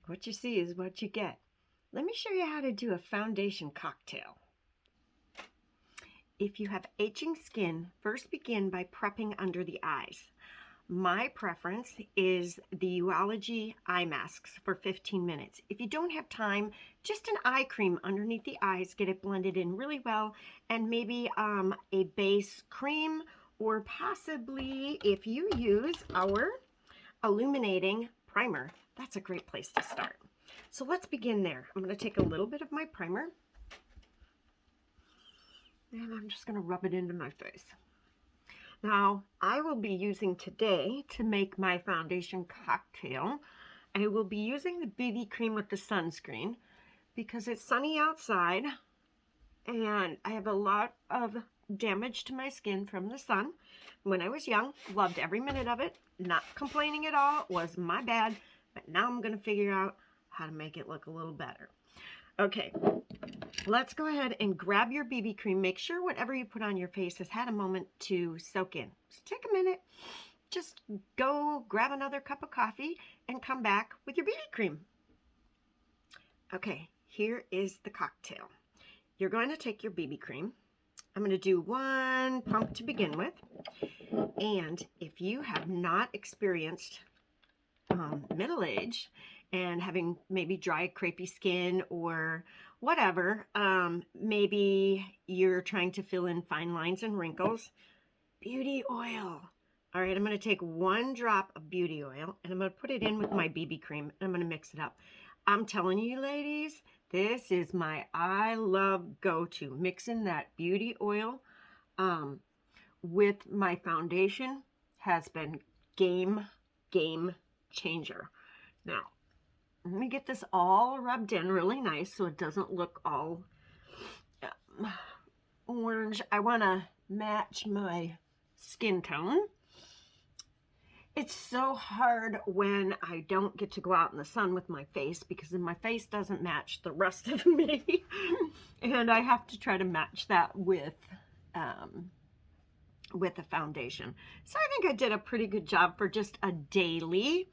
What you see is what you get. Let me show you how to do a foundation cocktail. If you have aging skin, first begin by prepping under the eyes. My preference is the Uology eye masks for 15 minutes. If you don't have time, just an eye cream underneath the eyes, get it blended in really well, and maybe a base cream, or possibly if you use our illuminating primer, that's a great place to start. So let's begin there. I'm going to take a little bit of my primer and I'm just going to rub it into my face. Now, I will be using today to make my foundation cocktail. I will be using the BB cream with the sunscreen because it's sunny outside and I have a lot of damage to my skin from the sun. When I was young, loved every minute of it, not complaining at all, it was my bad, but now I'm going to figure out how to make it look a little better. Okay, let's go ahead and grab your BB cream. Make sure whatever you put on your face has had a moment to soak in. So take a minute, just go grab another cup of coffee and come back with your BB cream. Okay, here is the cocktail. You're going to take your BB cream. I'm going to do 1 pump to begin with. And if you have not experienced middle age and having maybe dry, crepey skin or whatever, maybe you're trying to fill in fine lines and wrinkles, beauty oil. All right, I'm going to take 1 drop of beauty oil and I'm going to put it in with my BB cream and I'm going to mix it up. I'm telling you, ladies, this is my I love go-to. Mixing that beauty oil with my foundation has been game changer. Now, let me get this all rubbed in really nice so it doesn't look all orange. I want to match my skin tone. It's so hard when I don't get to go out in the sun with my face because then my face doesn't match the rest of me. And I have to try to match that with a foundation. So I think I did a pretty good job for just a daily,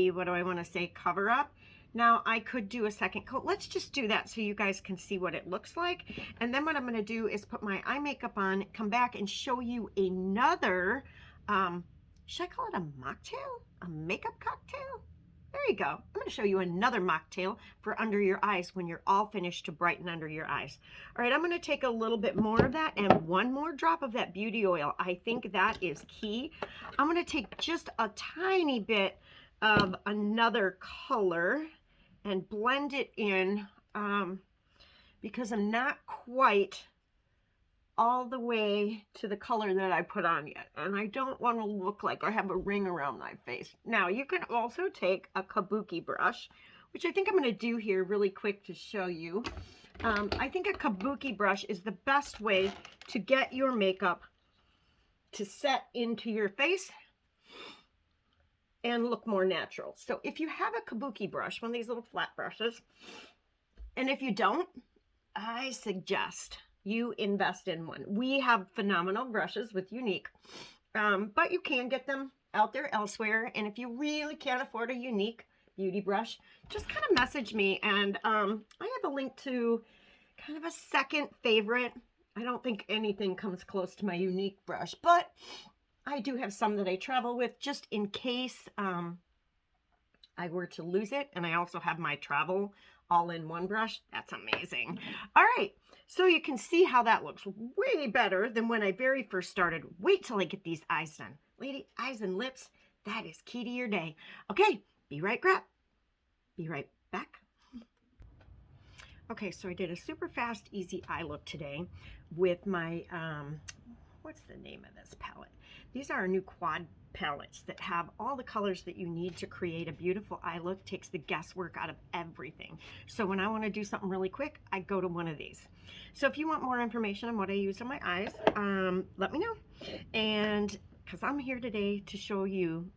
what do I want to say, cover up. Now I could do a second coat. Let's just do that so you guys can see what it looks like. And then what I'm going to do is put my eye makeup on, come back and show you another, should I call it a mocktail? A makeup cocktail? There you go. I'm going to show you another mocktail for under your eyes when you're all finished to brighten under your eyes. All right, I'm going to take a little bit more of that and 1 more drop of that beauty oil. I think that is key. I'm going to take just a tiny bit of another color and blend it in because I'm not quite all the way to the color that I put on yet. And I don't want to look like I have a ring around my face. Now, you can also take a kabuki brush, which I think I'm going to do here really quick to show you. I think a kabuki brush is the best way to get your makeup to set into your face and look more natural. So if you have a kabuki brush, one of these little flat brushes, and if you don't, I suggest you invest in one. We have phenomenal brushes with Unique, but you can get them out there elsewhere. And if you really can't afford a Unique beauty brush, just kind of message me. And I have a link to kind of a second favorite. I don't think anything comes close to my Unique brush, but I do have some that I travel with just in case I were to lose it. And I also have my travel all-in-one brush. That's amazing. All right, so you can see how that looks way better than when I very first started. Wait till I get these eyes done. Lady, eyes and lips, that is key to your day. Okay, be right back. Okay, so I did a super fast, easy eye look today with my, what's the name of this palette? These are our new quad palettes that have all the colors that you need to create a beautiful eye look. Takes the guesswork out of everything. So when I want to do something really quick, I go to one of these. So if you want more information on what I use on my eyes, let me know. And because I'm here today to show you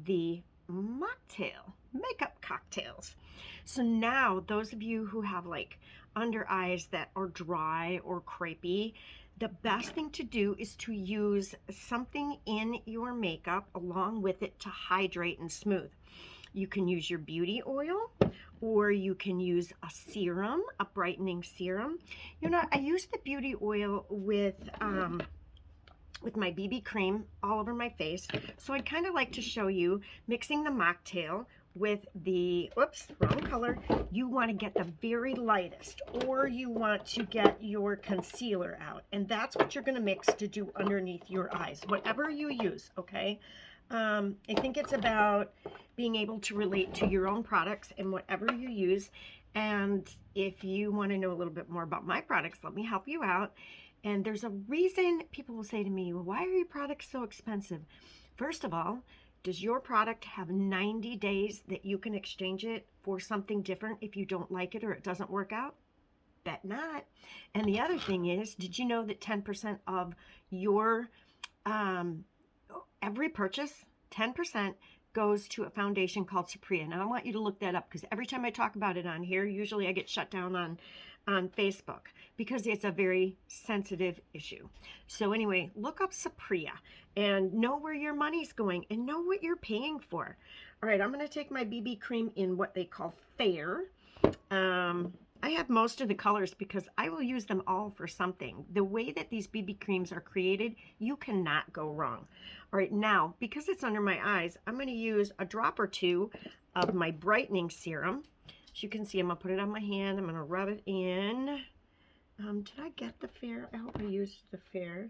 the Mocktail makeup cocktails. So now those of you who have like under eyes that are dry or crepey, the best thing to do is to use something in your makeup along with it to hydrate and smooth. You can use your beauty oil, or you can use a serum, a brightening serum. You know, I use the beauty oil with my BB cream all over my face. So I'd kind of like to show you mixing the Mocktail with the, whoops, wrong color. You want to get the very lightest, or you want to get your concealer out. And that's what you're going to mix to do underneath your eyes, whatever you use, okay? I think it's about being able to relate to your own products and whatever you use. And if you want to know a little bit more about my products, let me help you out. And there's a reason people will say to me, well, why are your products so expensive? First of all, does your product have 90 days that you can exchange it for something different if you don't like it or it doesn't work out? Bet not. And the other thing is, did you know that 10% of your every purchase, 10% goes to a foundation called Supriya. Now I want you to look that up, because every time I talk about it on here, usually I get shut down on Facebook because it's a very sensitive issue. So anyway, look up Supriya and know where your money's going and know what you're paying for. All right, I'm going to take my BB cream in what they call fair. I have most of the colors because I will use them all for something. The way that these BB creams are created, you cannot go wrong. All right, now, because it's under my eyes, I'm going to use a drop or two of my brightening serum. As you can see, I'm going to put it on my hand. I'm going to rub it in. Did I get the fair? I hope I used the fair.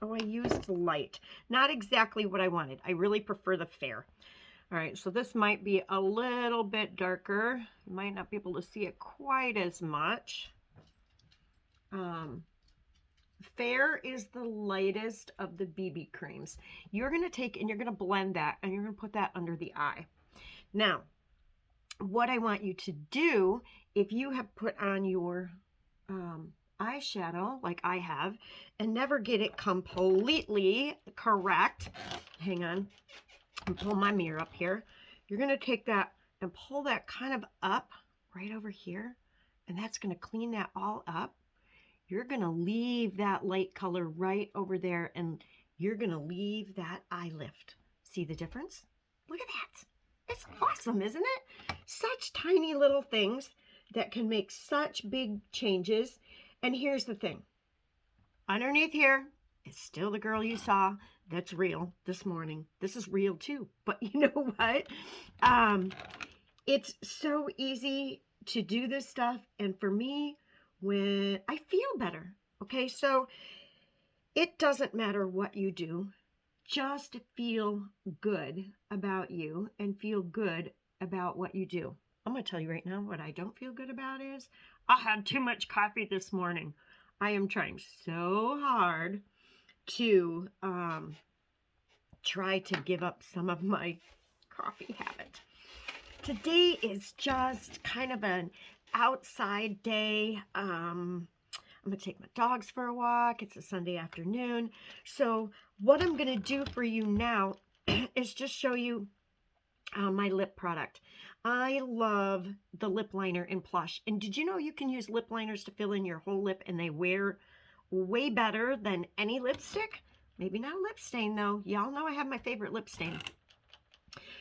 Oh, I used the light. Not exactly what I wanted. I really prefer the fair. All right, so this might be a little bit darker. You might not be able to see it quite as much. Fair is the lightest of the BB creams. You're going to take and you're going to blend that, and you're going to put that under the eye. Now, what I want you to do, if you have put on your eyeshadow like I have and never get it completely correct, hang on, and pull my mirror up here. You're going to take that and pull that kind of up right over here, and that's going to clean that all up. You're going to leave that light color right over there, and you're going to leave that eye lift. See the difference? Look at that. It's awesome, isn't it? Such tiny little things that can make such big changes. And here's the thing. Underneath here is still the girl you saw that's real this morning. This is real too. But you know what? It's so easy to do this stuff. And for me, when I feel better, okay? So it doesn't matter what you do. Just feel good about you and feel good about what you do. I'm going to tell you right now what I don't feel good about is I had too much coffee this morning. I am trying so hard to try to give up some of my coffee habit. Today is just kind of an outside day. I'm going to take my dogs for a walk. It's a Sunday afternoon. So what I'm going to do for you now is just show you my lip product. I love the lip liner in Plush. And did you know you can use lip liners to fill in your whole lip, and they wear way better than any lipstick? Maybe not a lip stain, though. Y'all know I have my favorite lip stain.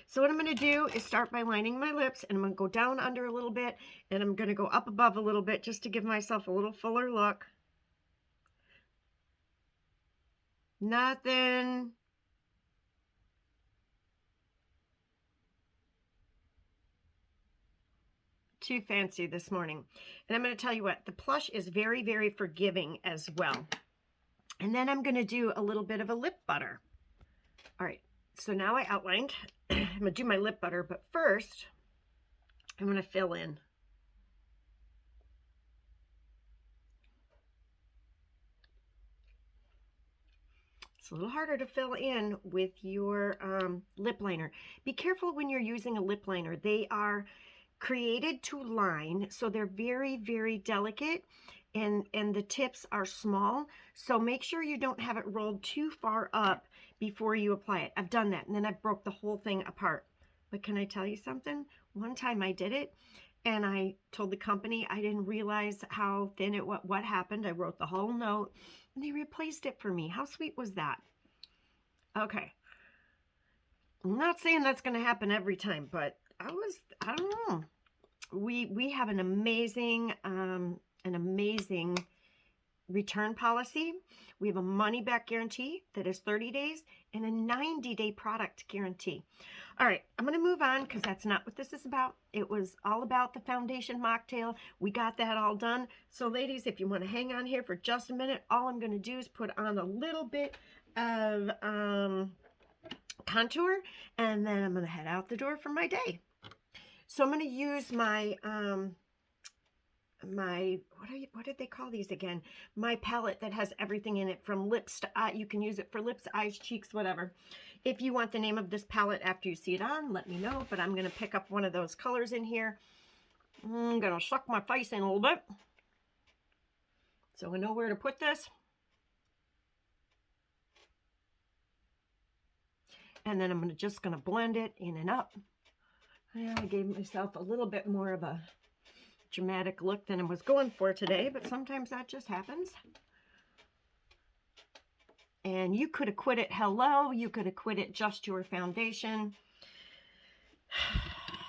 So what I'm going to do is start by lining my lips, and I'm going to go down under a little bit, and I'm going to go up above a little bit just to give myself a little fuller look. Nothing too fancy this morning. And I'm going to tell you what, the Plush is very, very forgiving as well. And then I'm going to do a little bit of a lip butter. All right, so now I outlined. I'm going to do my lip butter, but first I'm going to fill in. It's a little harder to fill in with your lip liner. Be careful when you're using a lip liner. They are created to line, so they're very, very delicate, and the tips are small. So make sure you don't have it rolled too far up before you apply it. I've done that, and then I broke the whole thing apart. But can I tell you something? One time I did it, and I told the company I didn't realize how thin it was. What happened? I wrote the whole note, and they replaced it for me. How sweet was that? Okay. I'm not saying that's going to happen every time, but I don't know. We have an amazing return policy. We have a money back guarantee that is 30 days and a 90-day product guarantee. All right, I'm going to move on because that's not what this is about. It was all about the foundation mocktail. We got that all done. So ladies, if you want to hang on here for just a minute, all I'm going to do is put on a little bit of contour, and then I'm going to head out the door for my day. So I'm going to use my what did they call these again? My palette that has everything in it, from lips to you can use it for lips, eyes, cheeks, whatever. If you want the name of this palette after you see it on, let me know, but I'm going to pick up one of those colors in here. I'm going to suck my face in a little bit so I know where to put this. And then I'm just going to blend it in and up. Yeah, I gave myself a little bit more of a dramatic look than I was going for today, but sometimes that just happens. And you could have quit it hello, you could have quit it just your foundation.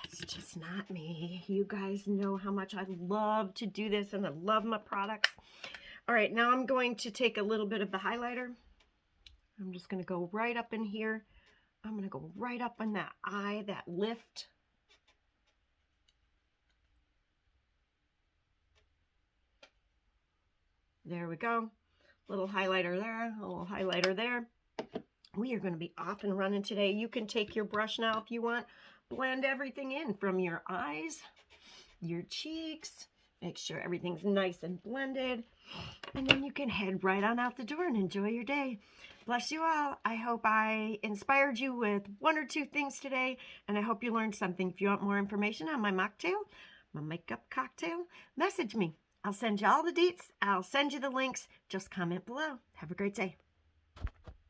It's just not me. You guys know how much I love to do this, and I love my products. All right, now I'm going to take a little bit of the highlighter. I'm just going to go right up in here. I'm going to go right up in that eye, that lift. There we go. Little highlighter there, a little highlighter there. We are going to be off and running today. You can take your brush now if you want. Blend everything in from your eyes, your cheeks. Make sure everything's nice and blended. And then you can head right on out the door and enjoy your day. Bless you all. I hope I inspired you with one or two things today, and I hope you learned something. If you want more information on my mocktail, my makeup cocktail, message me. I'll send you all the deets. I'll send you the links. Just comment below. Have a great day.